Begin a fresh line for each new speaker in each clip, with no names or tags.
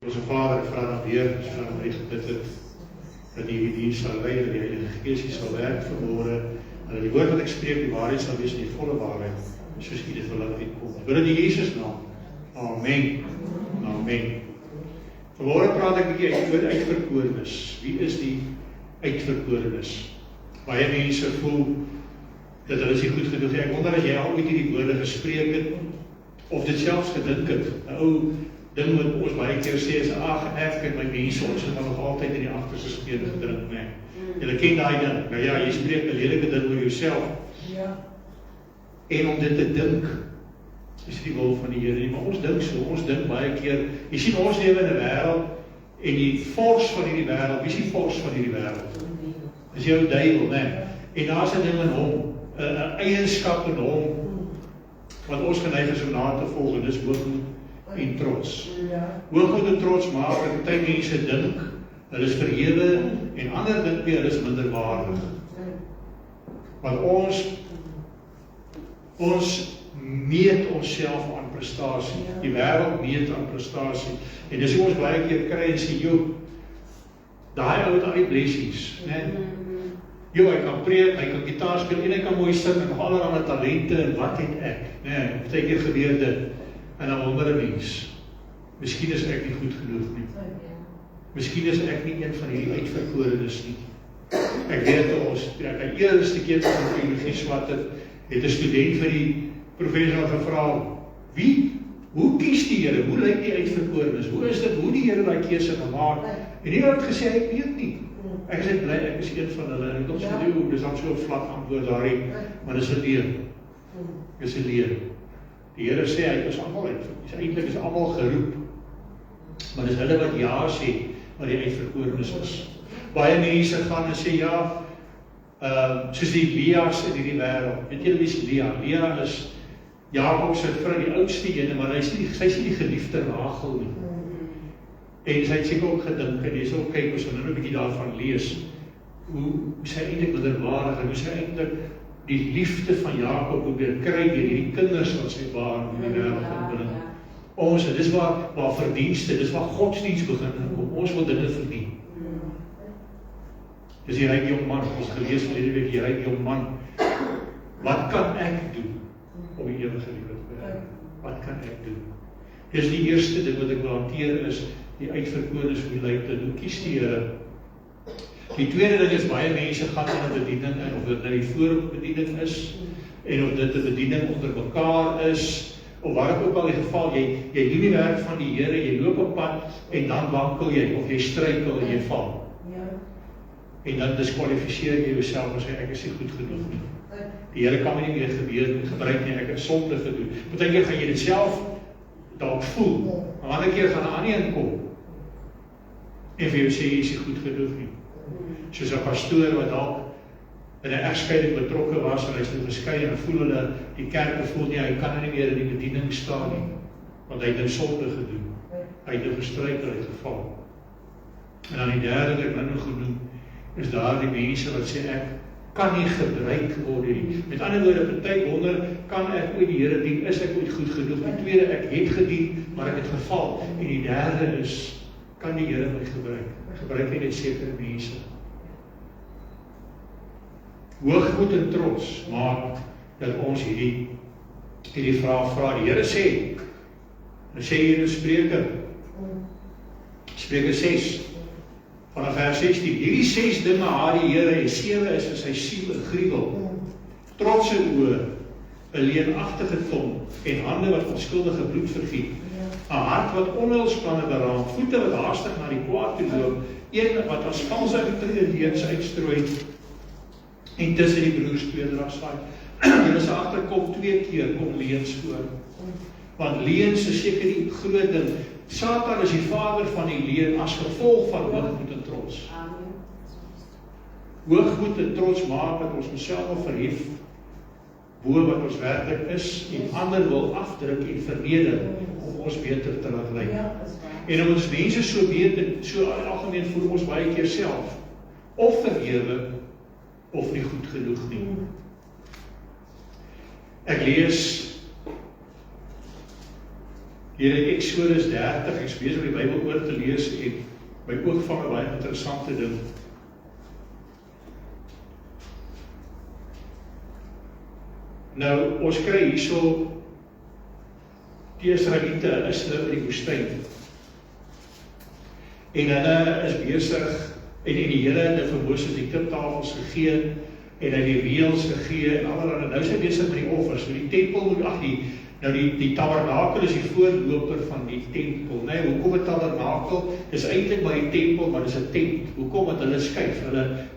Onze Vader, ek vra dan weer, as vra dan gebid het, dat die diens sal lei, dat die Heilige Gees hier sal werk vanmôre, en dat die woord wat ek spreek, die waarheid sal wees in die volle waarheid, soos U dit wil laat uitkom. Ek wil in die Jesus naam. Amen. Amen. Vanmôre praat ek 'n bietjie oor uitverkorenes. Wie is die uitverkorenes? Baie mense voel dat hulle is nie goed genoeg. Ek wonder as jy al ooit hierdie woorde gespreek het, of dit selfs gedink het. 'n Ou ding wat ons baie keer sê is, ek kyk my mense, ons het nog altyd in die agterste speen gedrink, nee. Julle ken daai ding. Nou ja, jy spreek 'n lelike ding oor jouself. Ja. En om dit te dink, is die wil van die Here nie, maar ons dink so, ons dink baie keer, jy sien ons lewe in 'n wêreld, en die vors van hierdie wêreld, wie is die vors van hierdie wêreld? Dis jou duiwel, nee. En daar's 'n ding in hom, 'n eienskap in hom, wat ons geneig is om na te volg, en dis hoogmoed en trots. Hoogmoed en trots maak dat baie mense dink, hulle is verhewe, en ander dink weer, hulle is minderwaardig. Want ons meet onsself aan prestasie. Die wêreld meet aan prestasie. En dis hoe ons baie keer kry en sê, joh, daai ou het al die blessings, né? Joh, hy kan preek, hy kan gitaar speel, en hy kan mooi sing, en nog allerlei talente, en wat het ek? Né, baie keer gebeur dit, en dan wonder 'n mens, miskien is ek nie goed genoeg nie. Miskien is ek nie een van hierdie uitverkorenes nie. Ek weet ons, ek eerste keer van teologie swat het 'n student vir die professor gevra, hoe kies die Here, hoe lyk die uitverkorenes, hoe is dit, hoe die Here daai keuse gemaak, en die Here het gesê, ek weet nie, ek is bly, ek is een van hulle, en ek ons gedoe, dis dan so 'n vlak antwoord daarin, maar dis 'n leer, dis 'n leer, die Here sê, hy is almal uitverkorenes, eintlik is almal geroep, maar dis hulle wat ja sê, wat die uitverkorenes is. Baie mense gaan en sê, ja, soos die Lea's in hierdie wêreld, weet julle wie is Lea? Lea is Jakob se vrou, die oudste ene, maar sy is nie die geliefde Rachel nie. En sy het seker ook gedink, en jy sal kyk, ons gaan nou 'n bietjie daarvan lees, hoe sy eintlik minderwaardig, en hoe sy eintlik die liefde van Jakob probeer kry deur hierdie kinders wat sy baar in die wêreld inbring. Ons, dis waar verdienste, dis waar godsdienst begin kom. Ons wil dinge verdien. Dis die ryk jong man, ons gelees verlede week, die ryk jong man. Wat kan ek doen om die ewige lewe te bereik? Wat kan ek doen? Dis die eerste ding wat ek wil hanteer is, die uitverkorenes, hoe lyk dit, hoe kies die Here? Die tweede ding is, baie mense gaan in 'n bediening in, of dit nou die voorbediening is, en of dit 'n bediening onder mekaar is, of wat ook al die geval, jy doen die werk van die Here, jy loop op pad, en dan wankel jy, of jy struikel en jy val. En dan diskwalifiseer jy jouself en sê, ek is nie goed genoeg nie. Die Here kan my nie meer gebruik nie, ek het sonde gedoen. Partykeer gaan jy dit self dalk voel, maar 'n ander keer gaan 'n ander een kom, en vir jou sê, jy is nie goed genoeg nie. Soos 'n pastoor wat dalk in 'n egskeiding betrokke was, en hy is nou geskei, en voel hulle, die kerk voel nie, hy kan nie meer in die bediening staan nie, want hy het nou sonde gedoen, hy het nou gestruikel, hy het geval. En dan die derde wat ek nou genoem, is daar die mense wat sê, ek kan nie gebruik word nie. Met ander woorde, party wonder, kan ek ooit die Here dien, is ek ooit goed genoeg? Die tweede, ek het gedien, maar ek het geval. En die derde is, kan die Here my gebruik? Gebruik nie net sekere mense. Hoogmoed en trots maak dat ons hierdie vraag vra. Die Here sê, hy sê hier in Spreuke 6, vanaf vers 16, hierdie 6 dinge haat die Here, en 7 is vir sy siel 'n gruwel. Trotse oë, 'n leenagtige tong, en hande wat onskuldige bloed vergiet, 'n hart wat onheilsplanne beraam, voete wat haastig na die kwaad toe loop, een wat as valse getuie leuns uitstrooi, en tussen die broers tweedrag saai. Julle se agterkop 2 keer kom leuns voor. Want leuns is seker die groot ding. Satan is die vader van die leuen as gevolg van hoogmoed en trots. Hoogmoed en trots maak dat ons onsself verhef bo wat ons werklik is, en ander wil afdruk en verneder om ons beter te laat lyk. En om ons mense so beter, so algemeen voel ons baie keer self, of verhewe, of nie goed genoeg nie. Ek lees hier in Exodus 30, ek is besig om die Bybel oor te lees en my oog vang 'n baie interessante ding. Nou, ons kry hierso die Israeliete is nou in die woestyn. En hulle is besig, en die Here het vir Moses die kliptafels gegee, en hy die reëls gegee, en allerlei, nou is hy besig met die offers, met die tempel, die tabernakel is die voorloper van die tempel, nee, hoekom 'n tabernakel, is eintlik by die tempel, maar dis 'n tent, hoekom, want hulle skuif,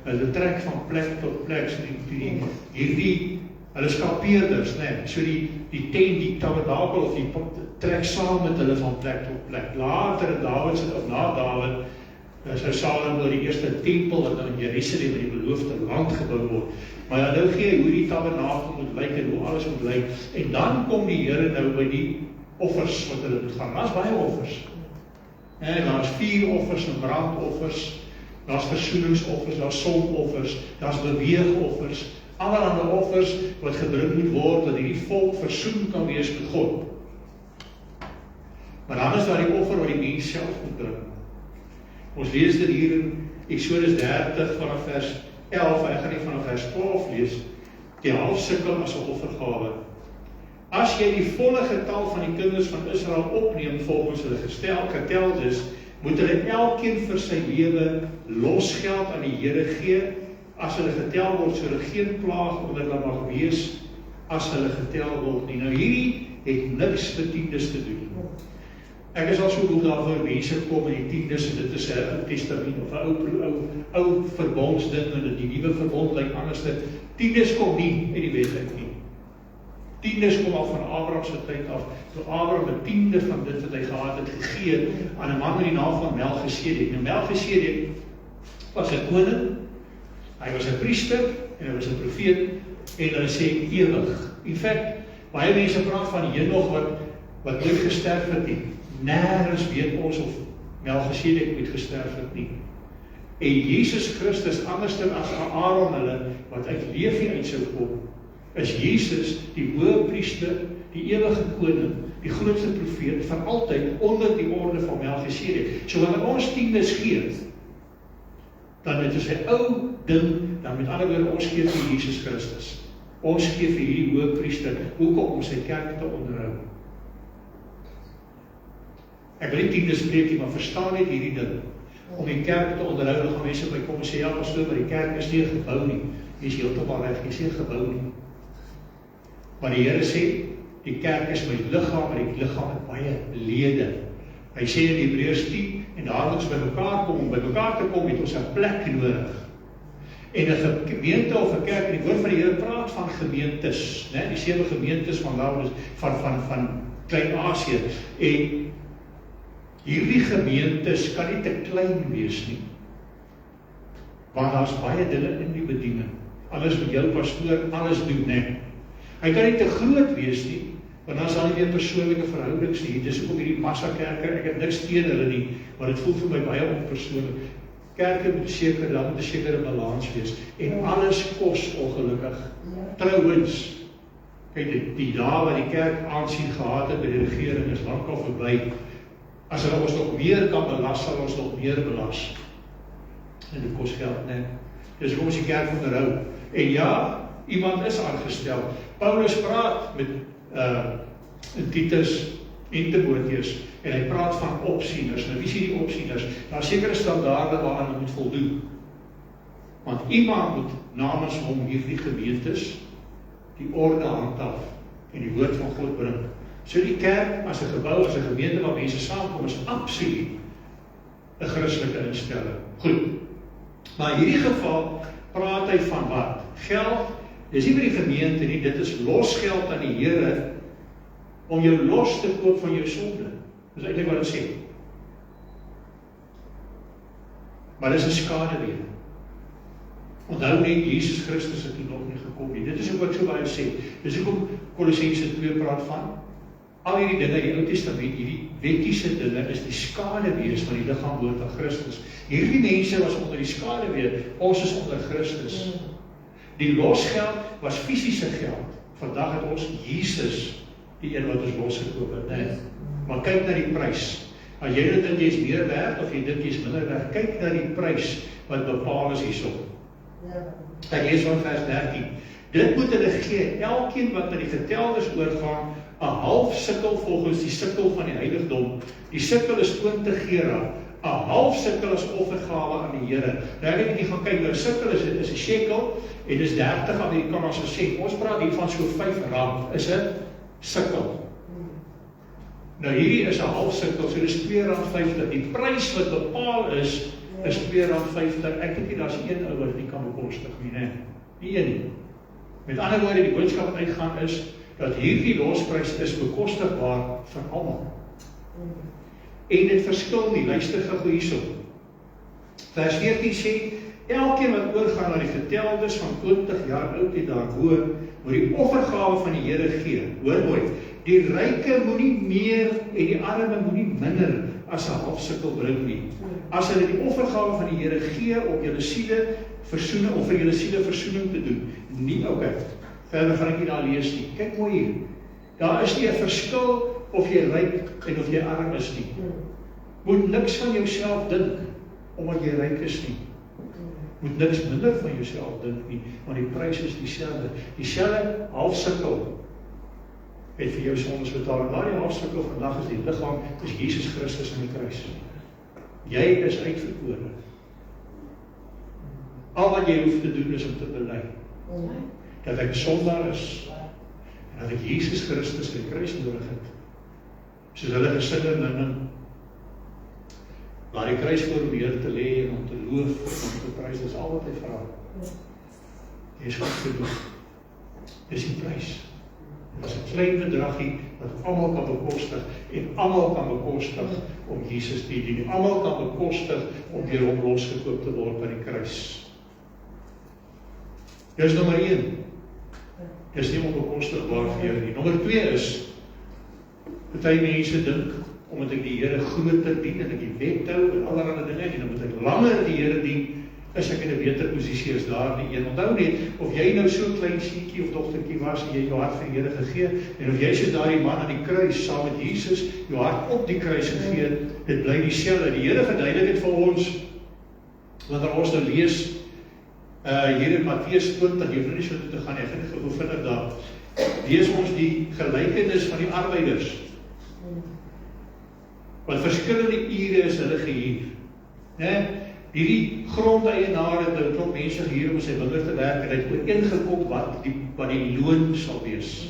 hulle trek van plek tot plek, so hulle skapeerders, nee, so die tent, die tabernakel, of die trek saam met hulle van plek tot plek. Later in Dawid se, of na Dawid, sy Salomo die eerste tempel wat nou in Jerusalem in die beloofde land gebou word. Maar ja, nou gee hy hoe die tabernakel moet lyk en hoe alles moet lyk. En dan kom die Here nou by die offers wat hulle moet gaan. Daar's baie offers. En daar's 4 offers en brandoffers, daar's versoeningsoffers, daar's sondoffers, daar's beweegoffers, allerlei offers wat gebring moet word dat hierdie volk versoen kan wees met God. Maar dan is daar die offer wat die mens self moet bring. Ons lees dit hier in Exodus 30 vanaf vers 11, ek gaan nie vanaf vers 12 lees, die halfsikkel as 'n offergawe. As jy die volle getal van die kinders van Israel opneem volgens hulle getel is, moet hulle elkeen vir sy lewe losgeld aan die Here gee. As hulle getel word, so hulle geen plaag onder hulle mag wees as hulle getel word nie. Nou hierdie het niks met tiendes te doen. Ek is al so goed daarvoor, mense kom in die tiendes en dit is 'n Ou Testament of 'n ou verbondsding en die nuwe verbond lyk anders. Tiendes kom nie uit die wet uit nie. Tiendes kom al van Abraham se tyd af, toe Abraham 'n tiende van dit wat hy gehad het gegee aan 'n man met die naam van Melchisedek. Nou Melchisedek was 'n koning, hy was 'n priester en hy was 'n profeet en hulle sê ewig. In feite, baie mense praat van Henog wat nooit gesterf het nie. Nergens weet ons of Melchisedek moet gesterf het nie. En Jesus Christus, anderster as Aaron hulle, wat uit Levi uit sou kom, is Jesus die hoëpriester, die ewige koning, die grootste profeet, vir altyd onder die orde van Melchisedek. So wanneer ons tiendes gee, dan het ons 'n ou ding, dan met ander woorde, ons gee vir Jesus Christus. Ons gee vir hierdie hoëpriester, hoekom om sy kerk te onderhou. Ek wil nie tiendes spreek nie, maar verstaan net hierdie ding. Om die kerk te onderhou, dan gaan mense by kom en sê, ja pastoor, maar die kerk is nie 'n gebou nie. Jy is heeltemal reg, jy is nie 'n gebou nie. Maar die Here sê, die kerk is my liggaam, en die liggaam het baie lede. Hy sê in Hebreërs 10, en daar moet ons by mekaar kom, om by mekaar te kom, het ons 'n plek nodig. En 'n gemeente of 'n kerk, en die woord van die Here praat van gemeentes, né? Die 7 gemeentes van Laodicea, van Klein-Asië, en hierdie gemeentes kan nie te klein wees nie, want daar's baie dinge in die bediening. Alles met jou pastoor, alles doen, né? Hy kan nie te groot wees nie, want dan sal hy weer persoonlike verhoudings nie. Dis hoekom hierdie massakerke, ek het niks teen hulle nie, maar dit voel vir my baie onpersoonlik. Kerke moet seker, dan moet 'n sekere balans wees, en alles kos ongelukkig. Trouwens, kyk, die dae wat die kerk aansien gehad het by die regering is lankal verby. As hulle ons nog meer kan belas, sal ons nog meer belas. En dit kos geld, né? Dis hoekom ons die kerk onderhou. En ja, iemand is aangestel. Paulus praat met Titus en Timoteus, en hy praat van opsieners. Nou wie sien die opsieners? Daar is sekere standaarde waaraan hy moet voldoen. Want iemand moet namens hom hierdie gemeentes die orde handhaaf en die woord van God bring. So die kerk as 'n gebou, as 'n gemeente waar mense saamkom, is absoluut 'n Christelike instelling. Goed. Maar in hierdie geval praat hy van wat? Geld. Dis nie vir die gemeente nie, dit is losgeld aan die Here om jou los te koop van jou sonde. Dis eintlik wat dit sê. Maar dis 'n skaduwee. Onthou net, Jesus Christus het hier nog nie gekom nie. Dit is ook wat so baie sê. Dis hoekom Kolossense 2 praat van al hierdie dinge, die Ou Testament, hierdie wettiese dinge, is die skaduwees van die liggaam woord van Christus. Hierdie mense was onder die skaduwee, ons is onder Christus. Die losgeld was fisiese geld. Vandag het ons Jesus, die een wat ons losgekoop het, né? Maar kyk na die prys. As jy dink jy is meer werd of jy dink jy is minder werd, kyk na die prys wat bepaal is hierso. Ek lees van vers 13. Dit moet hulle gee, elkeen wat na die geteldes oorgaan, 'n half sikkel volgens die sikkel van die heiligdom. Die sikkel is 20 gera, 'n half sikkel as offergawe aan die Here. Nou ek het net gaan kyk, nou sikkel is 'n shekel en dis 30 Amerikaanse sent. Ons praat hier van so R5 is 'n sikkel. Nou hierdie is 'n half sikkel, so dis R2.50. Die prys wat bepaal is R2.50. Ek dink nie daar's een ou wat nie kan bekostig nie, né? Nie een nie. Met ander woorde, die boodskap wat uitgaan is dat hierdie losprys is bekostigbaar vir almal. En dit verskil nie, luister gou hierso. Vers 14 sê, elkeen wat oorgaan na die geteldes van 20 jaar oud en daarbo, moet die offergawe van die Here gee. Hoor mooi, die ryke moenie meer en die arme moenie minder as 'n half sikkel bring nie. As hulle die offergawe van die Here gee om julle siele versoening of vir julle siele versoening te doen. Nie, okay. Verder gaan ek nie daar lees nie. Kyk mooi hier. Daar is nie 'n verskil of jy ryk en of jy arm is nie. Moet niks van jouself dink omdat jy ryk is nie. Moet niks minder van jouself dink nie, want die prys is dieselfde. Dieselfde half sikkel het vir jou sondes betaal. En daardie half sikkel vandag is die liggaam, is Jesus Christus in die kruis. Jy is uitverkore. Al wat jy hoef te doen is om te bely dat ek sondaar is en dat ek Jesus Christus in die kruis nodig het. Soos hulle gesing het, laat die kruis voor hom neer te lê en om te loof en om te prys, dis al wat hy vra. Jy is goed gedoen. Dis die prys. Dit is 'n klein bedragie wat almal kan bekostig en almal kan bekostig om Jesus te dien. Almal kan bekostig om deur hom losgekoop te word by die kruis. Dis nommer 1. Dis nie onbekostigbaar vir jou nie. Nommer 2 is, party mense dink, omdat ek die Here groter dien en ek die wet hou en allerlei dinge, en dan moet ek langer die Here dien, is ek in 'n beter posisie as daardie een. Onthou net, of jy nou so klein seentjie of dogtertjie was en jy jou hart vir die Here gegee, en of jy so daardie man aan die kruis, saam met Jesus, jou hart op die kruis gegee, dit bly dieselfde. Die Here verduidelik dit vir ons, wanneer ons nou lees, hier in Matteus 20, jy hoef nie so te gaan, ek gaan gou vinnig daar, lees ons die gelykenis van die arbeiders, wat verskillende ure is hulle gehuur, né? Hierdie grondeienaar het 'n klomp mense gehuur om sy wingerd te werk, en hy het ooreengekom wat die loon sal wees.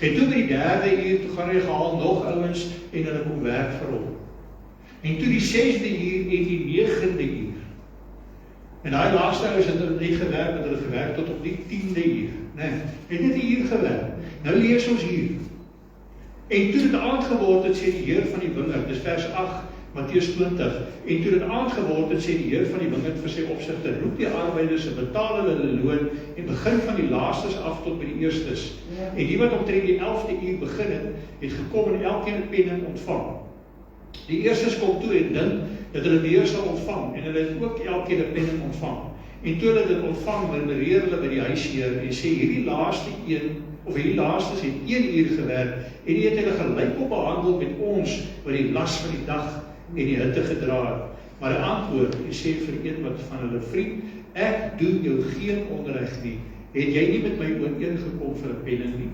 En toe by die 3de uur, toe gaan hy gehaal nog ouens, en hulle kom werk vir hom. En toe die 6de uur en die 9de uur, en daai laaste ouens het hulle nie gewerk, het hulle gewerk tot op die 10de uur, né? Het net 'n uur gewerk. Nou lees ons hier, en toe dit aand geword het, sê die Heer van die wingerd, dis vers 8, Matteus 20, en toe dit aand geword het, sê die Heer van die wingerd vir sy opsigter, roep die arbeiders en betaal hulle loon, en begin van die laastes af tot by die eerstes. En die wat omtrent die 11de uur begin het gekom en elkeen 'n penning ontvang. Die eerstes kom toe en dink dat hulle meer sal ontvang, en hulle het ook elkeen 'n penning ontvang. En toe hulle dit ontvang, murmureer hulle by die huisheer, en sê, hierdie laastes het 1 uur gewerk, en die het hulle gelyk op behandel met ons, wat die las van die dag en die hitte gedra het. Maar hy antwoord, en sê vir een wat van hulle, vriend, ek doen jou geen onreg nie, het jy nie met my ooreengekom vir 'n penning nie?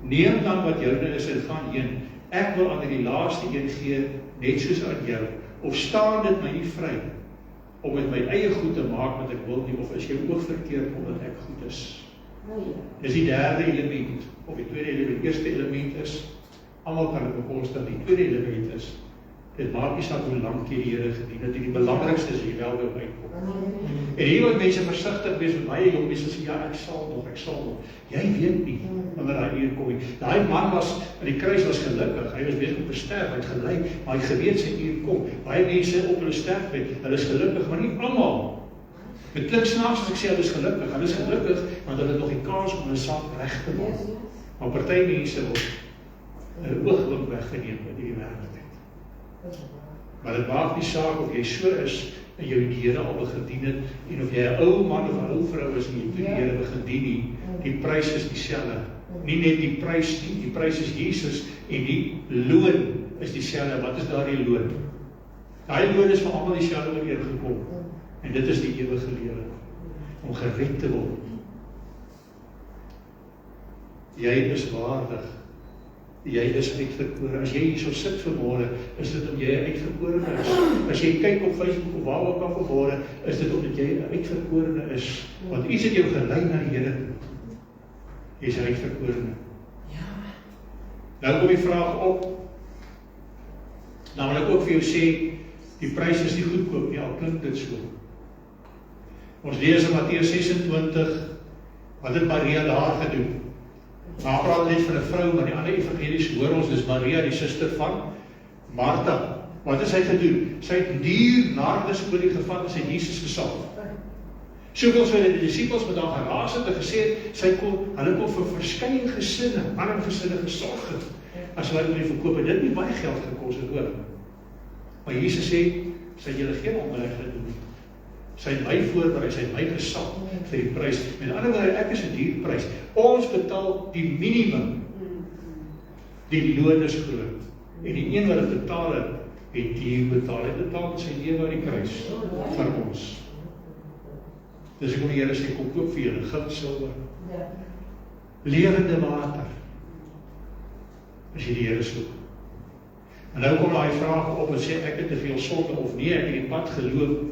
Neem dan wat joune is en gaan heen, ek wil aan die laaste een gee, net soos aan jou, of staan dit my nie vry, om met my eie goed te maak wat ek wil nie, of is jy ook verkeerd omdat ek goed is? Dis die 3de element, of die 2de element. Die eerste element is, almal kan dit bekostig. Die 2de element is, dit maak nie saak hoe lank jy die Here gedien het, die belangrikste is jy wel wil uitkom. En hier moet mense versigtig wees met baie jong mense sê, ja, ek sal nog. Jy weet nie, wanneer hy hier kom. Daai man was, in die kruis was gelukkig, hy was besig om te sterf, hy het gelei, maar hy geweet sy hier kom. Baie mense op hulle sterfbed, hulle is gelukkig, maar nie almal. Dit klink snaaks as ek sê hulle is gelukkig, want hulle het nog die kans om hulle saak reg te maak. Maar party mense word hulle oogwink weggeneem met die werklikheid. Maar dit maak nie saak of jy so is en jou die Here al gedien het, en of jy 'n ou man of 'n ou vrou is en jy toe die Here gedien nie, die prys is dieselfde. Nie net die prys nie, die prys is Jesus, en die loon is dieselfde. Wat is daar die loon? Daai loon is vir almal dieselfde ooreengekom. En dit is die ewige lewe. Om gered te word. Jy is waardig. Jy is uitverkore. As jy hierso sit vanmôre, is dit om jy uitverkorene is. As jy kyk op Facebook of waar ook al vanmôre, is dit omdat jy uitverkorene is. Want iets het jou gelei na die Here toe. Jy is uitverkorene. Nou kom die vraag op. Nou wil ek ook vir jou sê, die prys is nie goedkoop nie, al klink dit so. Ons lees in Matteus 26, wat het Maria daar gedoen? Maar praat net van 'n vrou, maar die ander evangelies hoor ons, dis Maria, die suster van Martha. Wat het sy gedoen? Sy het duur nardesolie gevat en sy het Jesus gesalf. Soveel so dat die disippels met haar geraas het en gesê het, hulle kon vir verskeie gesinne, arm gesinne gesorg het, as hulle olie verkoop, en dit nie baie geld gekos het hoor. Maar Jesus sê, sy het julle geen onreg gedoen nie. Sy het my voorberei, sy het my gesalf vir die prys. Met ander woorde, ek is 'n duur prys. Ons betaal die minimum. Die loon is groot. En die een wat dit betaal het duur betaal. Hy betaal sy lewe aan die kruis vir ons. Dus ek wil die Here sê, kom koop vir julle goud, silwer, lewende water, as jy die Here soek. En nou kom daai vraag op en sê, ek het te veel sonde of nee, ek het die pad geloop,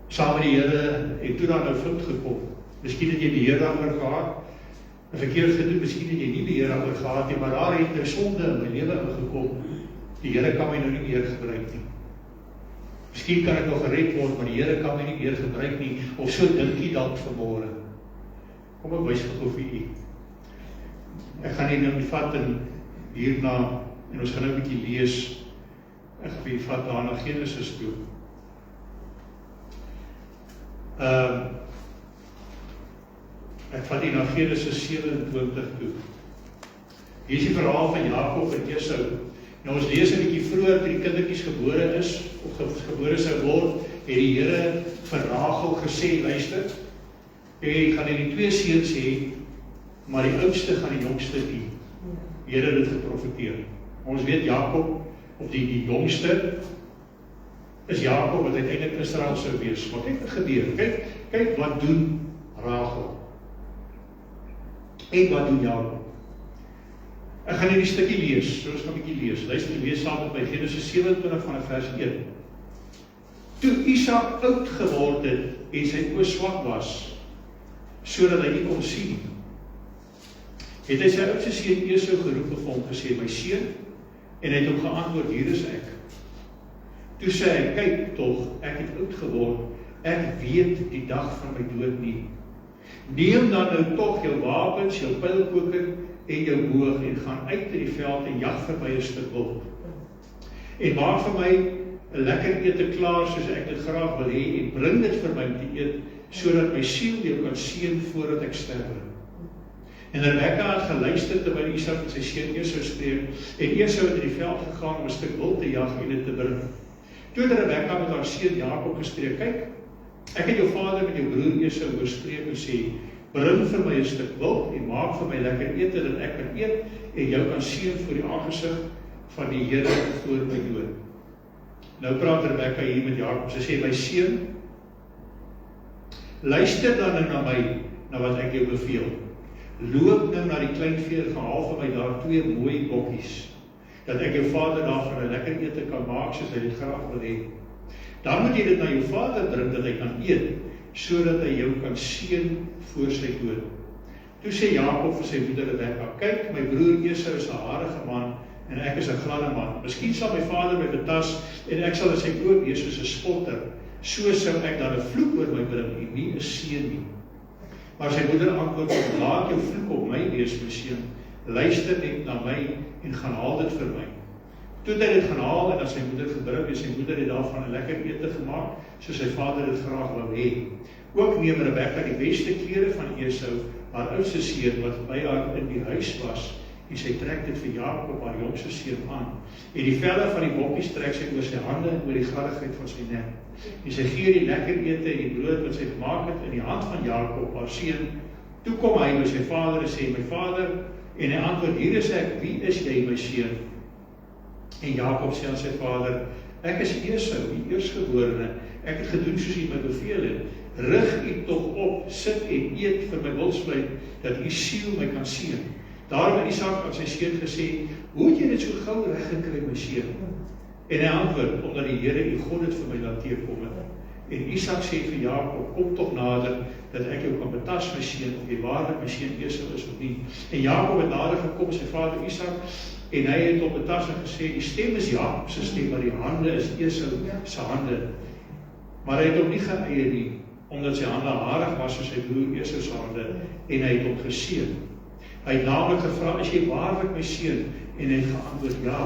saam met die Here, en toe daar nou fout gekom. Miskien het jy beheer daaroor gehad, en verkeerd gedoen, miskien het jy nie beheer daaroor gehad nie, maar daar het nou sonde in my lewe ingekom. Die Here kan my nou nie meer gebruik nie. Miskien kan ek nog gered word, maar die Here kan my nie meer gebruik nie, of so dink jy dalk vanmôre. Kom ek wys gou vir u. Ek gaan nie nou vat en hierna, en ons gaan nou 'n bietjie lees, ek gaan vir vat daar na Genesis toe. Ek vat hier na Genesis 27 toe. Hier is die verhaal van Jakob en Esau. Nou ons lees 'n bietjie vroeër, toe die kindertjies gebore is, of gebore sou word, het die Here vir Rachel gesê, luister, jy gaan die 2 seuns hê, maar die oudste gaan die jongste dien. Die Here het dit geprofeteer. Ons weet Jakob, of die jongste, is Jakob wat uiteindelik Israel sou wees. Maar kyk wat gebeur, kyk wat doen Rachel. En wat doen Jakob? Ek gaan hierdie stukkie lees, so ons gaan 'n bietjie lees. Luister, lees saam met my Genesis 27 vanaf vers 1. Toe Isak oud geword het en sy oë swak was, sodat hy nie kon sien, het hy sy oudste seun Esau geroep en vir hom gesê, my seun, en hy het hom geantwoord, hier is ek. Toe sê hy, kyk tog, ek het oud geword, ek weet die dag van my dood nie. Neem dan nou tog jou wapens, jou pylkoker en jou boog en gaan uit in die veld en jag vir my 'n stuk wild. En maak vir my 'n lekker ete klaar soos ek dit graag wil hê en bring dit vir my om te eet, sodat my siel jou kan seën voordat ek sterwe. En Rebekka het geluister terwyl Isak en sy seun Esau spreek, en Esau het in die veld gegaan om 'n stuk wild te jag en dit te bring. Toe het Rebekka met haar seun Jakob gespreek, kyk, ek het jou vader met jou broer Esau oorspreek en sê, bring vir my 'n stuk wild en maak vir my lekker ete dat ek kan eet en jou kan seën voor die aangesig van die Here voor my dood. Nou praat Rebekka hier met Jakob, sy sê, my seun, luister dan nou na my, na wat ek jou beveel. Loop nou na die kleinvee, gaan haal vir my daar 2 mooi bokkies, dat ek jou vader daarvan 'n lekker ete kan maak soos hy dit graag wil hê. Dan moet jy dit na jou vader bring dat hy kan eet, sodat hy jou kan seën voor sy dood. Toe sê Jakob vir sy moeder Rebekka, kyk, my broer Esau is 'n harige man en ek is 'n gladde man. Miskien sal my vader my betas en ek sal in sy oë wees soos 'n spotter. So sou ek dan 'n vloek oor my bring en nie 'n seën nie. Maar sy moeder antwoord, laat jou vloek op my wees, my seun. Luister net na my en gaan haal dit vir my. Toe het hy dit gaan haal en aan sy moeder gebring en sy moeder het daarvan 'n lekker ete gemaak, soos sy vader dit graag wou hê. Ook neem Rebekka die beste klere van Esau, haar oudste seun wat by haar in die huis was, en sy trek dit vir Jakob, haar jongste seun, aan. En die velle van die bokkies trek sy oor sy hande en oor die gladdigheid van sy nek. En sy gee die lekker ete en die brood wat sy gemaak het in die hand van Jakob, haar seun. Toe kom hy by sy vader en sê, my vader, En hy antwoord, hier is ek, wie is jy my seun? En Jakob sê aan sy vader, ek is Esau, die eerstgeborene, ek het gedoen soos u my beveel het. Rig u tog op, sit en eet vir my wilsvleis, dat u siel my kan seën. Daarom het Isak aan sy seun gesê, hoe het jy dit so gou reg gekry, my seun? En hy antwoord, omdat die Here u God het vir my laat teekom het. En Isak sê vir Jakob, kom tog nader, dat ek jou kan betas, my seun, of jy waarlik my seun Esau is of nie. En Jakob het nader gekom, sy vader Isak, en hy het op betas en gesê, die stem is Jakob se stem, maar die hande is Esau se hande. Maar hy het hom nie geëie nie, omdat sy hande harig was soos sy broer Esau se hande, en hy het hom geseën. Hy het namelijk gevra, is jy waarlik my seun? En hy het geantwoord, ja.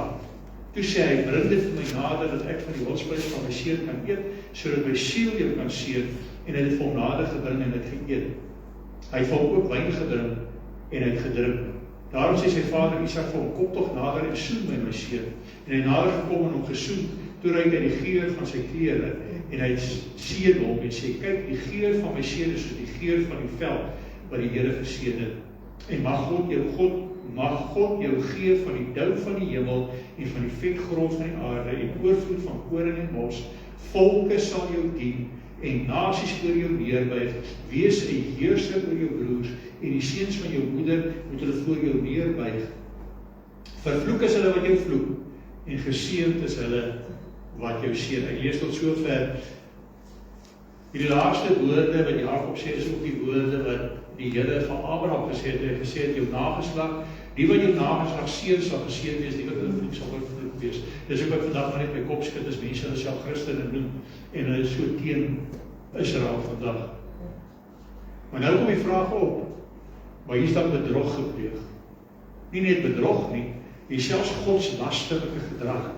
Toe sê hy, bring dit vir my nader, dat ek van die wilsvleis van my seun kan eet, sodat my siel jou kan seën, en hy het vir hom nader gebring en het geëet. Hy het vir hom ook wyn gebring, en hy het gedrink. Daarom sê sy vader Isak vir hom, kom tog nader en soen my seun. En hy nader gekom en hom gesoen, toe ruik hy die geur van sy klere, en hy seën hom en sê, kyk, die geur van my seun is soos die geur van die veld, wat die Here geseën het. En mag God jou gee van die dou van die hemel en van die vetgrond van die aarde en oorvloed van koring en mos. Volke sal jou dien en nasies voor jou neerbuig. Wees 'n heerser oor jou broers en die seuns van jou moeder moet hulle voor jou neerbuig. Vervloek is hulle wat jou vloek en geseënd is hulle wat jou seën. Ek lees tot sover. Die laaste woorde wat Jakob sê is ook die woorde wat die Here van Abraham gesê het. Hy gesê het jou nageslag, die wat jou nageslag seën sal geseën wees, die wat hulle vloek sal vervloek wees. Dis ook wat vandag maar net my kop skud, is mense hulle self Christene noem en hulle is so teen Israel vandag. Maar nou kom die vraag op, maar hier staan bedrog gepleeg. Nie net bedrog nie, hier selfs godslasterlike gedrag.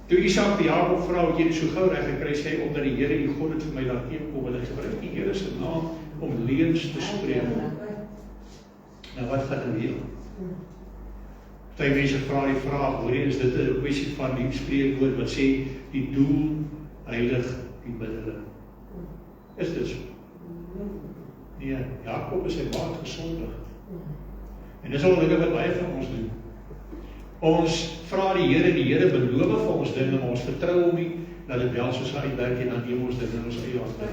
Toe Isak vir Jakob vra, het jy dit so gou reg gekry, sê hy, omdat die Here die God het vir my laat teekom, en hy gebruik die Here se naam om leuns te spreek. Nou wat gaan er weer? Party mense vra die vraag, hoor jy, is dit 'n kwessie van die spreekwoord wat sê, die doel heilig die middele? Is dit so? Nee, Jakob is sy maat gesondig. En dis al dinge wat baie van ons doen. Ons vra die Here beloof vir ons dinge, maar ons vertrou hom nie, dat dit wel soos hy uitwerk en dan neem ons dit in ons eie hande.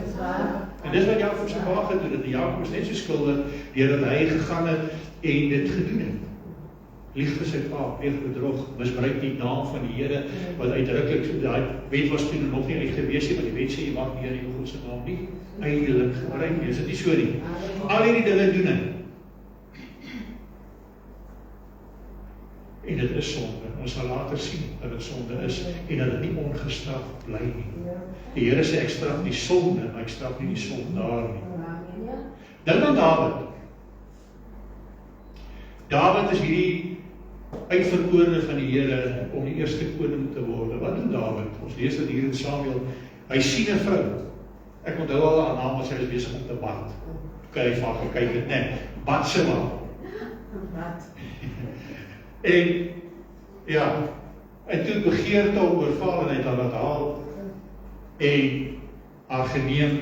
En dis wat Jakob se pa gedoen het. Jakob is net so skuldig deurdat hy gegaan het en dit gedoen het. Lieg vir sy pa, pleeg bedrog, misbruik die naam van die Here, wat uitdruklik, daai wet was toen nog nie uitgewees nie, want die wet sê jy mag die Here jou God se naam nie ydelik gebruik nie. Is dit nie so nie? Al hierdie dinge doen hy. En dit is sonde. Ons sal later sien dat dit sonde is en dat dit nie ongestraf bly nie. Die Here sê ek straf die sonde, maar ek straf nie die sondaar nie. Dink aan Dawid. Dawid is hierdie uitverkorene van die Here om die eerste koning te word. Wat doen Dawid? Ons lees dit hier in Samuel. Hy sien 'n vrou. Ek onthou al haar naam as hy was besig om te bad. Kyk hy van gekyk het net. Batseba. En ja, en toe begeerte hom oorval en hy het haar laat haal en haar geneem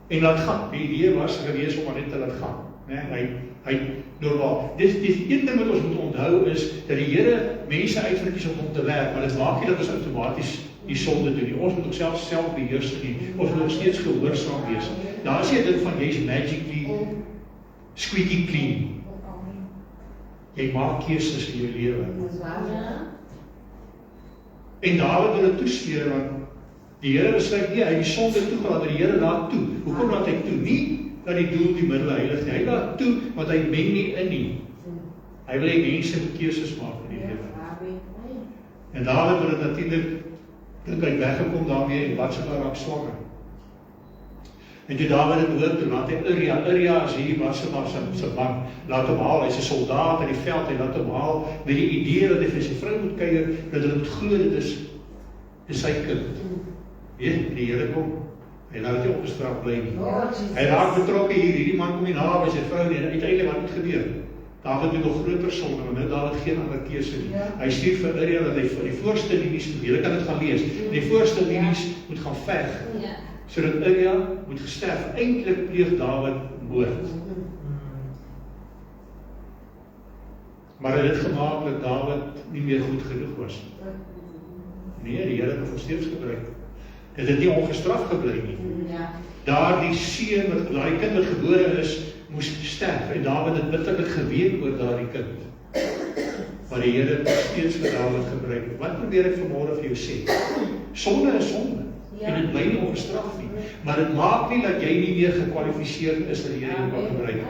en laat gaan. Die idee was gewees om haar net te laat gaan. Nee, hy normaal. Dis een ding wat ons moet onthou is dat die Here mense uitverkies om te werk, maar dit maak nie dat ons outomaties die sonde doen nie. Ons moet ook self beheers nie. Ons moet nog steeds gehoorsaam wees. Daar is nie 'n ding van jy's magically squeaky clean. Jy maak keuses in jou lewe. En Dawid wil dit toesmeer, want die Here besluit nie, hy het die sonde toegelaat, die Here laat toe. Hoekom laat hy toe? Nie dat die doel die middel heilig nie. Hy laat toe, want hy meng nie in nie. Hy wil hê mense moet keuses maak in die lewe. En Dawid wil dit natuurlik, dink hy weggekom daarmee en Batseba raak swanger. En toe Dawid het hoor, toe laat hy Uria is hier Batseba se man, laat hom haal, hy's 'n soldaat in die veld, hy laat hom haal, met die idee dat hy vir sy vrou moet kuier, dat hulle moet glo dit is sy kind. Weet, die Here kom, hy laat dit nie ongestraf bly nie. Hy raak betrokke hier, hierdie man kom nie na by sy vrou nie, en uiteindelik wat het gebeur? Dawid doen nog groter sonde, want nou Dawid geen ander keuse nie. Hy stuur vir Uria dat hy vir die voorste linies moet, julle kan dit gaan lees, die voorste linies moet gaan veg, sodat Uria moet gesterf. Eintlik pleeg Dawid moord. Maar het het gemaak dat Dawid nie meer goed genoeg was. Nee, die Here het hom nog steeds gebruik. Dit het nie ongestraf gebly nie. Daardie seun wat daai kind wat gebore is, moes sterf en Dawid het bitterlik geween oor daardie kind. Maar die Here het nog steeds vir Dawid gebruik. Wat probeer ek vanmôre vir jou sê? Sonde is sonde. En dit bly nie ongestraf nie. Maar dit maak nie dat jy nie meer gekwalifiseerd is dat die Here jou kan gebruik.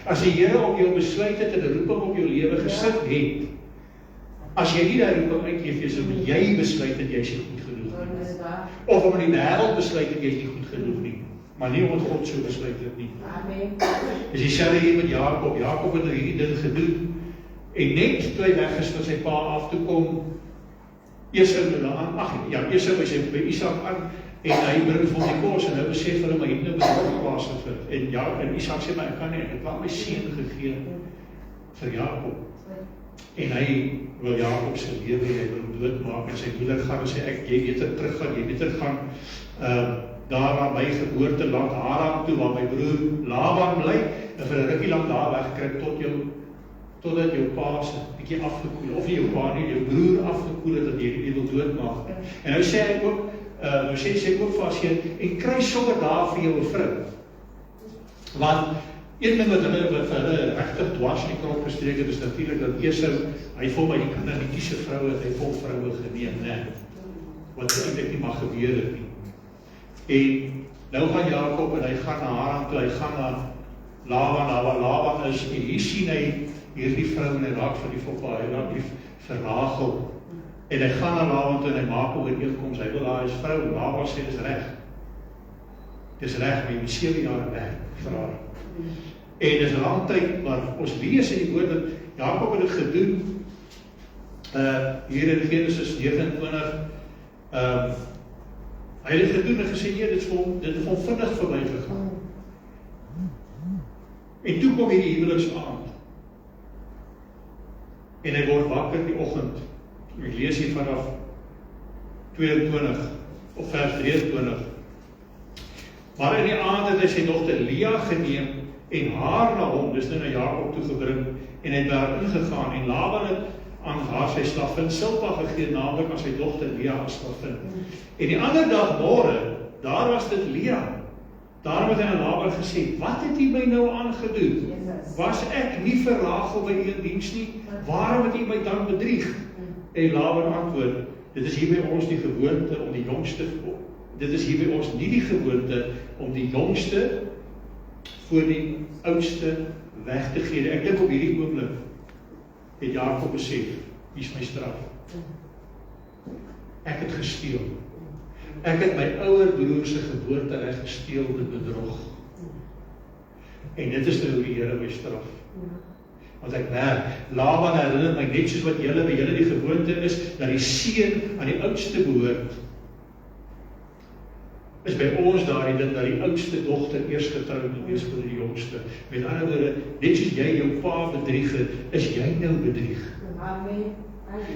As die Here op jou besluit het en 'n roeping op jou lewe gesit het, as jy nie daai roeping uitleef, is dit jy besluit dat jy is nie goed genoeg nie. Of om in die wêreld besluit dat jy is nie goed genoeg nie. Maar nie omdat God so besluit het nie. Amen. Dis dieselfde hier met Jakob. Jakob het hierdie ding gedoen en net toe hy weg is van sy pa af toe kom Esau is by Isak aan en hy bring vir hom die kos en nou besef hulle maar hier nou bedrog plaasgevind. En Isak sê maar ek kan nie, ek het my seun gegee vir Jakob. En hy wil Jakob se lewe hy wil doodmaak en sy moeder gaan en sê jy beter gaan daar aan my geboorteland Haran toe waar my broer Laban bly en vir 'n rukkie lank daar wegkry totdat jou pa se bietjie afgekoel of jou pa nie, jou broer afgekoel het dat jy wil doodmaak. En nou sê hy ook, nou sê sy ook vir as jy en kry sommer daar vir jou 'n vrou. Want een ding wat hulle regtig dwars in die krop gestreek het is natuurlik dat Esau, hy voel my die Kanaanitiese vroue het hy vol vroue geneem, né? Wat eintlik nie mag gebeur het nie. En nou gaan Jakob en hy gaan na Haran toe, hy gaan na Laban is en hier sien hy hierdie vrou en hy raak van die foppa, hy raak die verragel. En hy gaan na Laban toe en hy maak 'n ooreenkoms, hy wil haar as vrou, en Laban sê dis reg. Dis reg, maar jy moet 7 jaar werk vir haar. En dis 'n lang tyd, maar ons lees in die woord dat Jakob het dit gedoen. Hier in Genesis 29, hy het dit gedoen en gesê, nee, dit het hom vinnig verby gegaan. En toe kom hierdie huweliksaand. En hy word wakker die oggend. Ek lees hier vanaf 22 of vers 23. Maar in die aand het hy sy dogter Lea geneem en haar na hom, dis nou na Jakob toe gebring en hy het daar ingegaan en Laban het aan haar sy slavin Silpa gegee, naamlik aan sy dogter Lea as slavin. En die ander dag môre, daar was dit Lea. Daarom het hy aan Laban gesê, wat het jy my nou aangedoen? Was ek nie vir Rachel by die diens nie? Waarom het jy my dan bedrieg? En Laban antwoord, dit is hier by ons die gewoonte om die jongste, dit is hier by ons nie die gewoonte om die jongste voor die oudste weg te gee. Ek dink op hierdie oomblik het Jakob besef, hier is my straf. Ek het gesteel. Ek het my ouer broer se geboortereg gesteel met bedrog. En dit is nou die Here my straf. Want ek werk, Laban herinner my net soos wat by julle die gewoonte is, dat die seun aan die oudste behoort. Is by ons daardie ding dat die oudste dogter eers getrou moet wees vir die jongste. Met ander woorde, net soos jy jou pa bedrieg het, is jy nou bedrieg. Amen.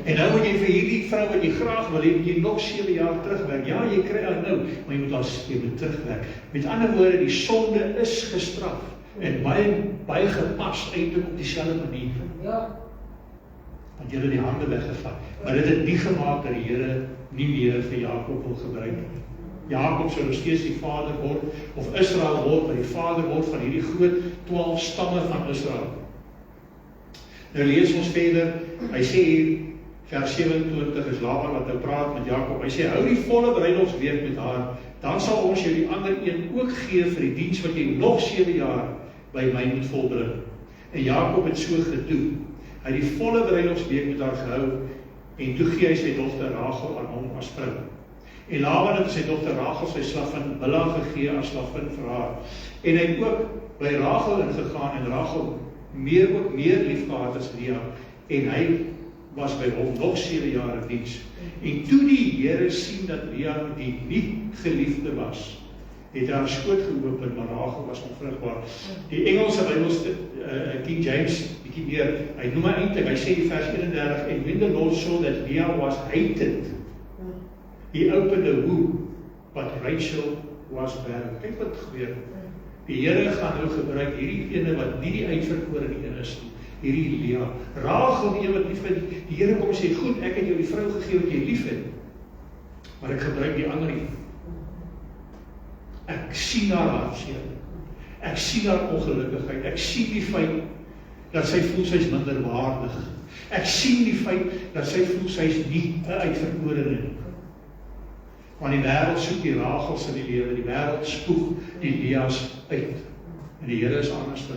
En nou moet jy vir hierdie vrou wat jy graag wil hê, jy nog 7 jaar terugwerk. Ja, jy kry haar nou, maar jy moet haar terugwerk. Met ander woorde, die sonde is gestraf. En baie gepas eintlik op dieselfde manier. Ja. Want jy het die hande weggevat. Maar dit het nie gemaak dat die Here nie meer vir Jakob wil gebruik nie. Jakob sou nog steeds die vader word, of Israel word, maar die vader word van hierdie groot 12 stamme van Israel. Nou lees ons verder, hy sê hier, vers 27 is Laban wat nou praat met Jakob, hy sê, hou die volle bruiloftsweek met haar, dan sal ons jou die ander een ook gee vir die diens wat jy nog 7 jaar by my moet volbring. En Jakob het so gedoen, hy het die volle bruiloftsweek met haar gehou, en toe gee hy sy dogter Rachel aan hom as vrou. En Laban het sy dogter Rachel sy slavin Bilha gegee as slavin vir haar. En hy het ook by Rachel ingegaan en Rachel ook meer lief gehad as Lea. En hy was by hom nog 7 jaar in diens. En toe die Here sien dat Lea die nie geliefde was, het haar skoot geopen, maar Rachel was onvrugbaar. Die Engelse Bybel, King James, bietjie meer, hy noem eintlik, hy sê in vers 31, and when the Lord saw that Lea was hated, he opened a womb, but Rachel was barren. Kyk wat gebeur. Die Here gaan nou gebruik hierdie ene wat nie die uitverkorene een is nie. hierdie Lea. Rachel, die een wat lief het, die Here kom en sê, goed, ek het jou die vrou gegee wat jy lief het, maar ek gebruik die ander een. Ek sien haar hartseer. Ek sien haar ongelukkigheid. Ek sien die feit dat sy voel sy is minderwaardig. Ek sien die feit dat sy voel sy is nie 'n uitverkorene nie. Want die wêreld soek die Rachels in die lewe, die wêreld spoeg die Leas uit. En die Here is anderste.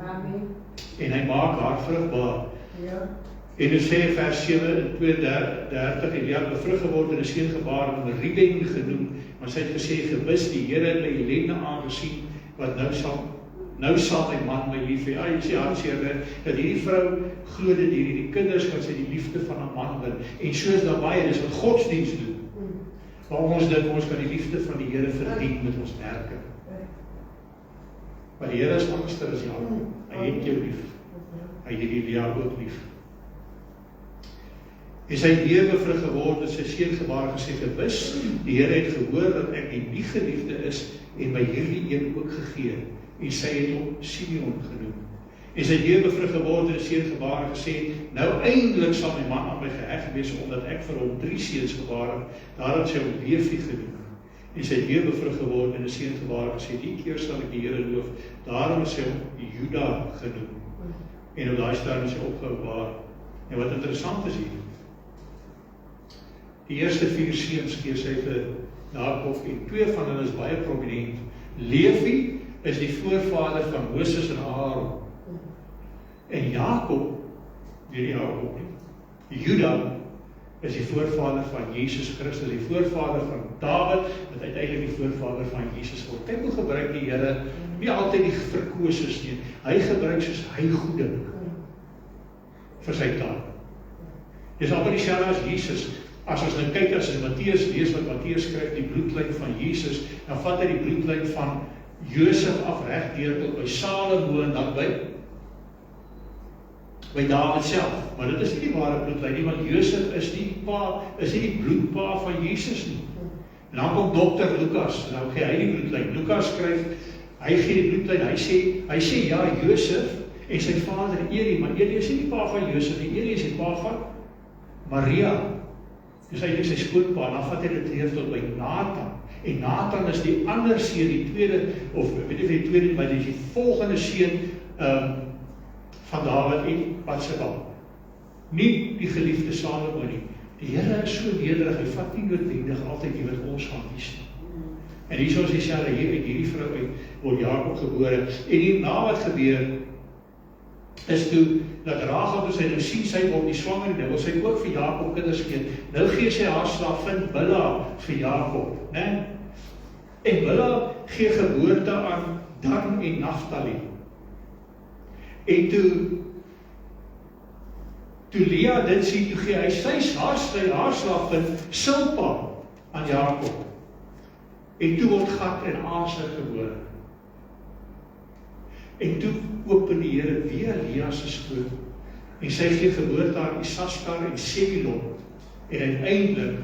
Amen.
En hy maak haar vrugbaar.
Ja.
En dit sê vers 7 in 2:30, en Lea het bevrug geword en 'n seun gebaar en hom Reuben genoem, maar sy het gesê, gewis die Here het my ellende aangesien, wat nou sal my man my lief hê. Jy sê hartseer dat hierdie vrou glo dat hierdie kinders kan sy die liefde van 'n man win. En soos daar baie, dis wat godsdienst doen. Maar ons dink ons kan die liefde van die Here verdien met ons werke. Maar die Here is anderster as Jakob. Hy het jou lief. Hy het die Lea ook lief. En sy het weer bevrug geword en sy seun gebaar gesê, gewis, die Here het gehoor dat ek die geliefde is en my hierdie een ook gegee. En sy het hom Simeon genoem. En sy het weer bevrug geword en 'n seun gebaar en gesê, nou eindelijk sal my man aan my geheg wees, omdat ek vir hom 3 seuns gebaar het. Daarom sy hom Levi genoem. En sy het weer bevrug geword en 'n seun gebaar en gesê, die keer sal ek die Here loof. Daarom sy hom Juda genoem. En op daai stadium is hy opgehou baar. En wat interessant is hier, die eerste 4 seuns gee sy vir Jakob en 2 van hulle is baie prominent. Levi is die voorvader van Moses en Aaron. En Jakob, nie Jakob nie, Juda is die voorvader van Jesus Christus, die voorvader van Dawid, wat uiteindelik die voorvader van Jesus word. Kyk hoe gebruik die Here nie altyd die verkoses nie. Hy gebruik soos hy goede vir sy taak. Dis amper dieselfde as Jesus. As ons nou kyk, as ons Matteus lees wat Matteus skryf, die bloedlyn van Jesus, dan vat hy die bloedlyn van Josef af reg deur tot by Salomo en dan by Dawid self. Maar dit is nie die ware bloedlyn nie, want Josef is nie die bloedpa van Jesus nie. En dan kom dokter Lukas, en dan gee hy die bloedlyn. Lukas skryf, hy gee die bloedlyn, hy sê ja, Josef en sy vader Eli, maar Eli is nie die pa van Josef nie, Eli is die pa van Maria. Dis eintlik sy skoonpa, en dan vat hy dit weer tot by Nathan. En Nathan is die ander seun, die tweede, of weet nie die tweede, maar die volgende seun van Dawid en Batseba. Nie die geliefde Salomo nie. Die Here is so nederig, hy vat nie noodwendig altyd die wat ons gaan kies nie. En hier soos hy sê, hier uit hierdie vrou uit word Jakob gebore. En hierna wat gebeur, is toe, dat Rachel, toe sy nou sien, sy word die swanger, nou wil sy ook vir Jakob kinders gee. Nou gee sy haar slavin Bilha vir Jakob, né? En Bilha gee geboorte aan Dan en Naphtali. En toe Lea dit sien, toe gee hy haar slavin Silpa aan Jakob. En toe word Gad en Aser gebore. En toe open die Here weer Lea se skoot. En sy gee geboorte aan Isaskar en Sebulon. En uiteindelik,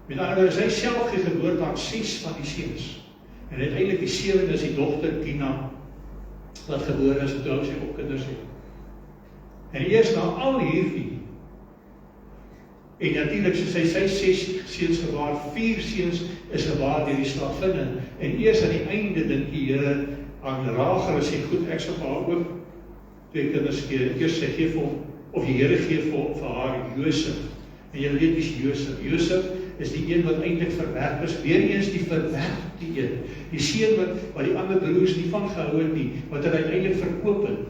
met ander woorde, sy self gee geboorte aan 6 van die seuns. En uiteindelik die 7de is die dogter Dina, wat gebore is, toe sy ook kinders het. En eers na al hierdie, en natuurlik soos hy sy 6 seuns gebaar, 4 seuns is gebaar deur die slavinne, en eers aan die einde dink die Here aan Rachel, sê goed, ek sal vir haar ook 2 kinders gee. Eers sy gee vir hom, of die Here gee vir haar Josef. En jy weet wie is Josef? Josef is die een wat eintlik verwerp is, weer eens die verwerpte een. Die seun wat die ander broers nie van gehou het nie, wat hy uiteindelik verkoop het.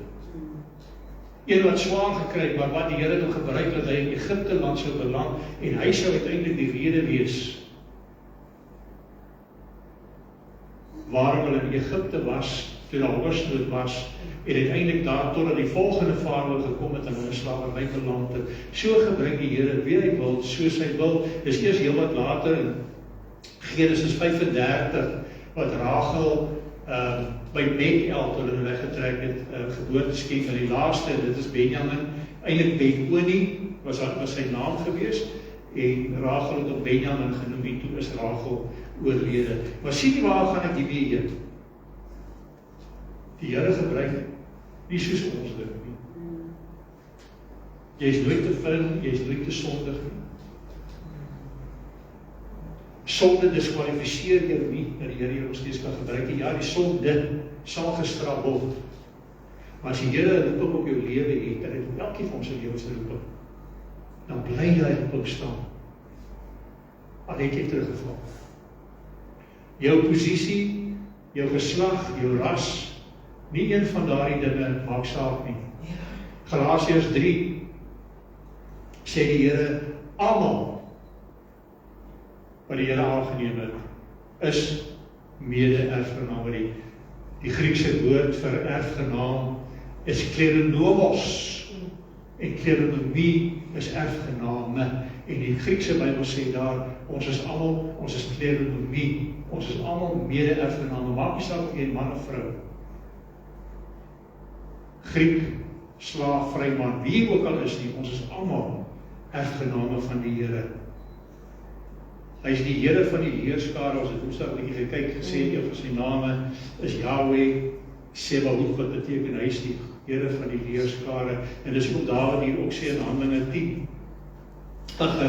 Een wat swaar gekry, maar wat die Here toe gebruik dat hy in Egipte land sou beland, en hy sou uiteindelik die rede wees waarom hulle in Egipte was, toe daar hongersnood was, en uiteindelik daar totdat die volgende farao gekom het en hulle slawerny beland het. So gebruik die Here wie hy wil, soos hy wil. Dis eers heel wat later in Genesis 35 wat Rachel by Bethel toe hulle weggetrek het, geboorte skenk aan die laaste, dit is Benjamin, eintlik Benoni was sy naam gewees, en Rachel het op Benjamin genoem, en toe is Rachel oorlede. Maar sien nie waar gaan ek die mee heen? Die Here gebruik nie soos ons dink nie. Jy is nooit te vind, jy is nooit te sondig nie. Sonde diskwalifiseer jou nie, dat die Here jou nog steeds kan gebruik. Ja, die sonde sal gestraf word. Maar as die Here 'n roeping op jou lewe het, en dit elkeen van ons se lewens roeping, dan bly jy roeping staan. Al het jy teruggeval. Jou posisie, jou geslag, jou ras, nie een van daardie dinge maak saak nie. Galasiërs 3 sê die Here, almal wat die Here aangeneem het, is mede-erfgename. Die Griekse woord vir erfgenaam is kleronomos, en kleronomie is erfgename. En die Griekse Bybel sê daar, ons is kleronomie, ons is almal mede-erfgename, maak nie saak of jy man of vrou, Griek, slaaf, vryman, wie ook al is nie, ons is almal erfgename van die Here. Hy is die Here van die leerskare, ons het woensdag 'n bietjie gekyk, gesê een van sy name is Yahweh Sebaot, wat beteken, hy is die Here van die leerskare, en dis ook Dawid hier ook sê in Handelinge 10.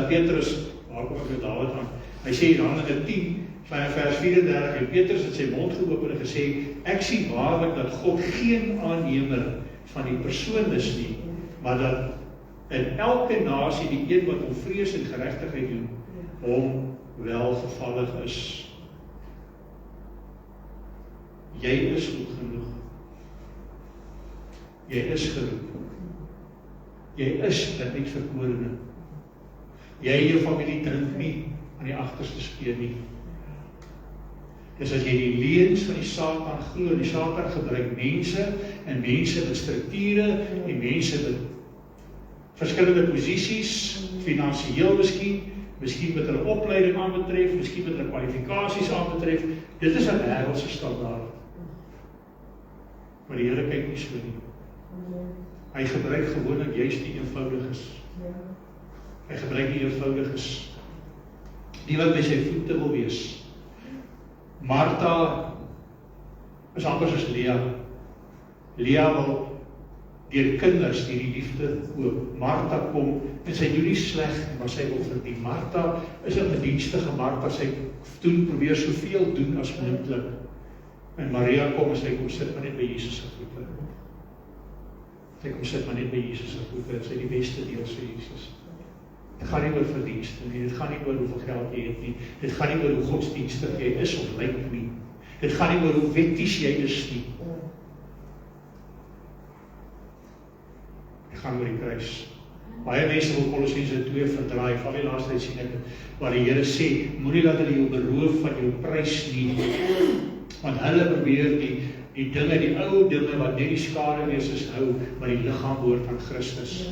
Petrus, waar kom ek met Dawid aan? Hy sê in Handelinge 10, vers 34, en Petrus het sy mond geopen en gesê, ek sien waarlik dat God geen aannemer van die persoon is nie, maar dat in elke nasie die een wat hom vrees en geregtigheid doen, hom welgevallig is. Jy is goed genoeg. Jy is geroep. Jy is 'n uitverkorene. Jy en jou familie drink nie aan die agterste speen nie. Dis as jy die leuns van die Satan glo, die Satan gebruik mense en mense met strukture en mense met verskillende posisies, finansiëel miskien met hulle opleiding aanbetref, miskien met hulle kwalifikasies aanbetref. Dit is 'n wêreldse standaard. Maar die Here kyk nie so nie. Hy gebruik gewoonlik juist die eenvoudiges. Hy gebruik die eenvoudiges. Die wat by sy voete wil wees. Martha is amper soos Lea. Lea wil deur kinders die liefde koop. Martha kom en sy doen nie sleg, maar sy wil verdien. Martha is 'n gedienstige Martha, sy probeer soveel doen as moontlik. En Maria kom en sy kom sit maar net by Jesus se voete. Sy kom sit maar net by Jesus se voete, en sy die beste deel sê Jesus. Dit gaan nie oor verdienste nie, dit gaan nie oor hoeveel geld jy het nie, dit gaan nie oor hoe godsdienstig jy is of lyk nie, dit gaan nie oor hoe wetties jy is nie. Dit gaan oor die kruis. Baie mense wil Kolossense 2 verdraai, van die laaste tyd sien ek, waar die Here sê, moenie laat hulle jou beroof van jou prys nie, want hulle probeer die dinge, die ou dinge wat net die skaduwees is hou, maar die liggaam behoort aan Christus.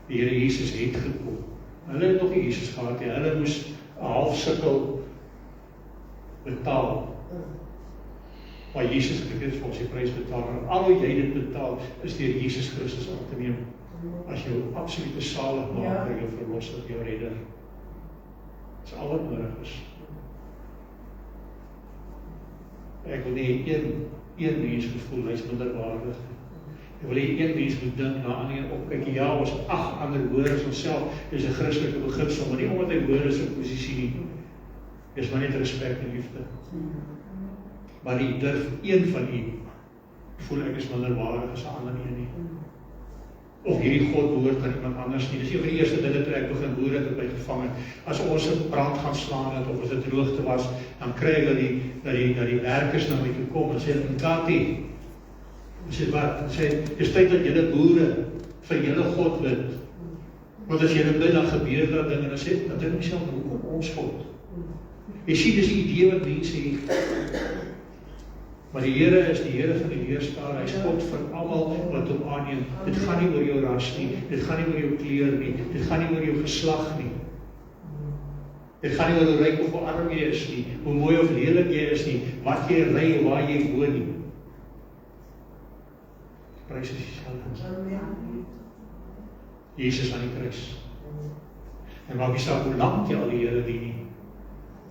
Die Here Jesus het gekom. Hulle het nog nie Jesus gehad nie. Hulle moes 'n half sikkel betaal. Maar Jesus het vir ons die prys betaal. En al wat jy dit betaal, is deur Jesus Christus aan te neem. As jou absolute saligmaker, jou verlosser, jou redder. Dit is al wat nodig is. Ek wil nie een mens gevoel, hy is minderwaardig. Ek wil nie een mens moet dink na ander opkyk. Ja, ons 8 ander hoor as onsself. Dis 'n Christelike beginsel, maar nie omdat hy hoor is 'n posisie nie. Dis maar net respek en liefde. Maar die durf een van u voel ek is minderwaardig as 'n ander een nie. Of hierdie God behoort aan iemand anders nie. Dis een van die eerste dinge toe ek begin boer het op my gevang het. As ons 'n brand gaan slaan het, of as dit droogte was, dan kry ek dat die werkers na my toe kom en sê, Kati, sê wat? Sê, dis tyd dat julle boere vir julle God bid. Want as julle bid, dan gebeur daar dinge, en dan sê, dan dink ek myself, hoekom ons God? Jy sien, dis die idee wat mense het. Maar die Here is die Here van die leerskare, hy is God vir almal wat hom aanneem. Dit gaan nie oor jou ras nie, dit gaan nie oor jou kleur nie, dit gaan nie oor jou geslag nie. Dit gaan nie oor hoe ryk of hoe arm jy is nie, hoe mooi of lelik jy is nie, wat jy ry en waar jy woon nie. Prys is dieselfde. Jesus aan die kruis. En maak nie saak hoe lank jy al die Here dien nie.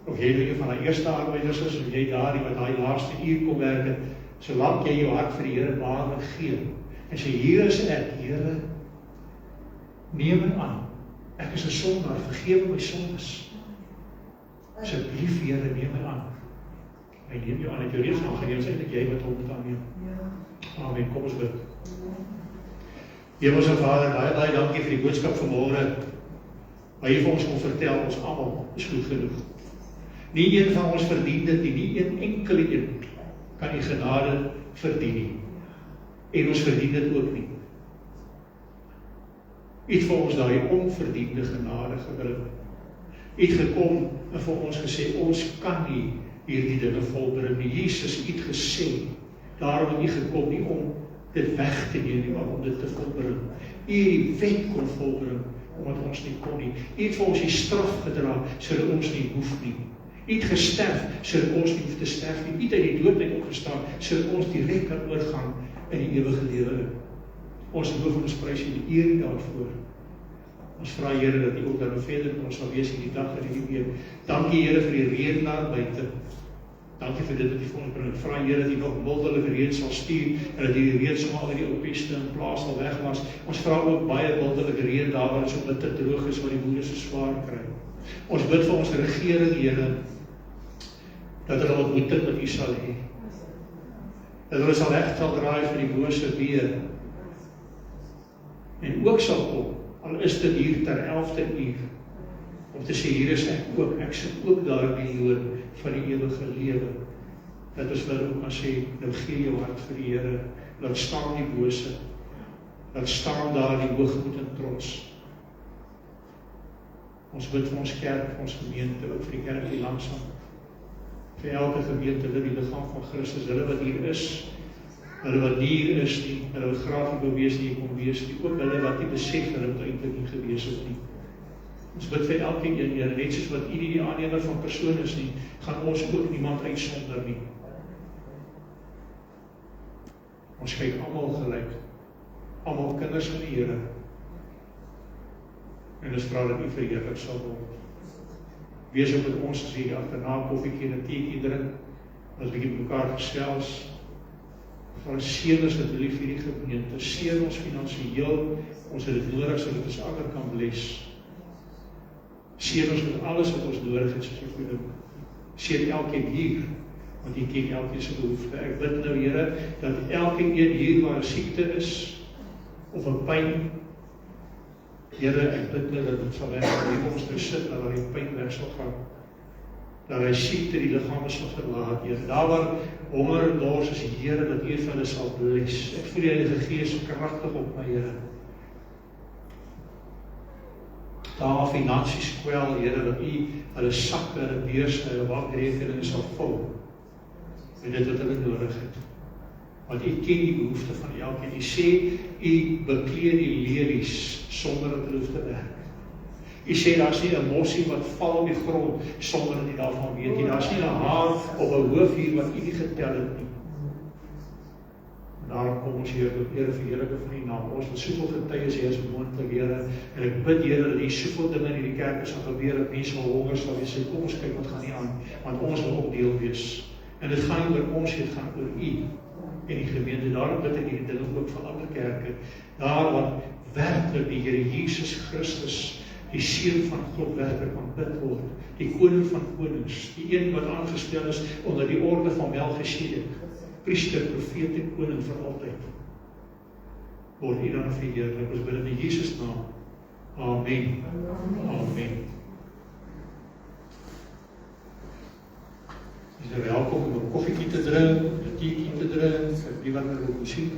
Of jy een van die eerste arbeiders is, of jy daardie wat daai laaste uur kom werk het, solank jy jou hart vir die Here behaaglik gee, En sê, hier is ek, Here, neem my aan. Ek is 'n sondaar, vergewe my sondes. Asseblief, Here, neem my aan. Hy neem jou aan, het jou reeds aangeneem, is eintlik jy wat hom moet aanneem. Amen, kom ons bid. Hemelse Vader, baie dankie vir die boodskap vanmôre. Waar jy vir ons kon vertel, ons almal is goed genoeg. Nie een van ons verdien dit nie een enkele een kan die genade verdien nie. En ons verdien dit ook nie. U het vir ons daai onverdiende genade gebring. U het gekom en vir ons gesê, ons kan nie hierdie dinge volbring nie. Jesus, u het gesê, daarom het u gekom nie om dit weg te neem nie, maar om dit te volbring. U het die wet kon volbring, omdat ons nie kon nie. U het vir ons die straf gedra, sodat ons nie hoef nie. U het gesterf, sodat ons nie hoef te sterf nie. U het uit die dood uit opgestaan, sodat ons direk kan oorgaan in die ewige lewe. Ons loof en ons prys U die eer daarvoor. Ons vra Here dat U ook dan verder met ons sal wees in die dag en die week. Dankie Here vir die reën daar buite. Dankie vir dit wat U vir ons bring. Ek vra Here dat U nog mildelike reën sal stuur en dat die reën sommer al die ou peste in plaas sal wegwas. Ons vra ook baie mildelike reën daar waar dit so bitter droog is, waar die boere so swaar kry. Ons bid vir ons regering, Here, dat hulle ontmoeting met U sal hê. Dat hulle sal reg sal draai vir die bose weer. En ook sal kom, al is dit hier ter 11de uur, om te sê, hier is ek sit ook daar in die loon van die ewige lewe. Dat ons wil ook kan sê, nou gee jou hart vir die Here, laat staan die bose, laat staan daar die hoogmoed en trots. Ons bid vir ons kerk, vir ons gemeente, ook vir die kerk hier langsam, vir elke gemeente, hulle die liggaam van Christus, hulle wat hier is, hulle wat nie hier is nie, hulle wat graag nie wil wees nie, kon wees nie, ook hulle wat nie besef hulle het eintlik nie gewees het nie. Ons bid vir elkeen een, Here, net soos wat U nie die aannemer van persoon is nie, gaan ons ook niemand uitsonder nie. Ons kyk almal gelyk, almal kinders van die Here. En ons vra dat U verheerlik sal word. Wees ook met ons as hier agterna koffiekie en 'n teetjie drink, as bietjie met mekaar gesels. Van seën ons asseblief hierdie gemeente, seën ons finansiëel, ons het dit nodig sodat ons ander kan bless. Seën ons met alles wat ons nodig het, soos U goed doen. Seën elkeen hier, want U ken elkeen se behoefte. Ek bid nou, Here, dat elkeen hier waar 'n siekte is, of 'n pyn, Here, ek bid nou dat dit sal weggaan, hier ons nou sit, dat die pyn weg sal gaan. Dat hy siekte die liggame sal verlaat, Here. Daar waar honger en dors is, Here, dat U vir hulle sal bless. Ek voel die Heilige Gees kragtig op my, Here. Daar finansies kwel, Here, dat U hulle sakke, hulle beurse, hulle bankrekeninge sal vul. En dit wat hulle nodig het. Want U ken die behoefte van elkeen. U sê, U bekleed die lelies sonder dat hulle hoef te werk. U sê, daar is nie 'n mossie wat val op die grond sonder dat U daarvan weet nie. Daar is nie 'n haar op 'n hoof hier wat U nie getel het nie. En daarom kom ons hier tot eer vir Here van U naam. Ons wil soveel getuies hê as moontlik, Here. En ek bid, Here, dat hier soveel dinge in hierdie kerk sal gebeur, dat mense wel honger sal wees. Kom ons kyk wat gaan nie aan, want ons wil ook deel wees. En dit gaan nie oor ons, dit gaan oor U en die gemeente. Daarom bid ek hierdie dinge ook van ander kerke. Daar waar werklik die Here Jesus Christus, die Seun van God, werklik aanbid word. Die Koning van konings, die een wat aangestel is onder die orde van Melchisedek, priester, profeet en koning vir altyd. Word U dan verheerlik. Ons bid in Jesus naam. Amen. Amen. Jy is welkom om 'n koffietjie te drink, 'n teetjie te drink, wie wat nou wil sien.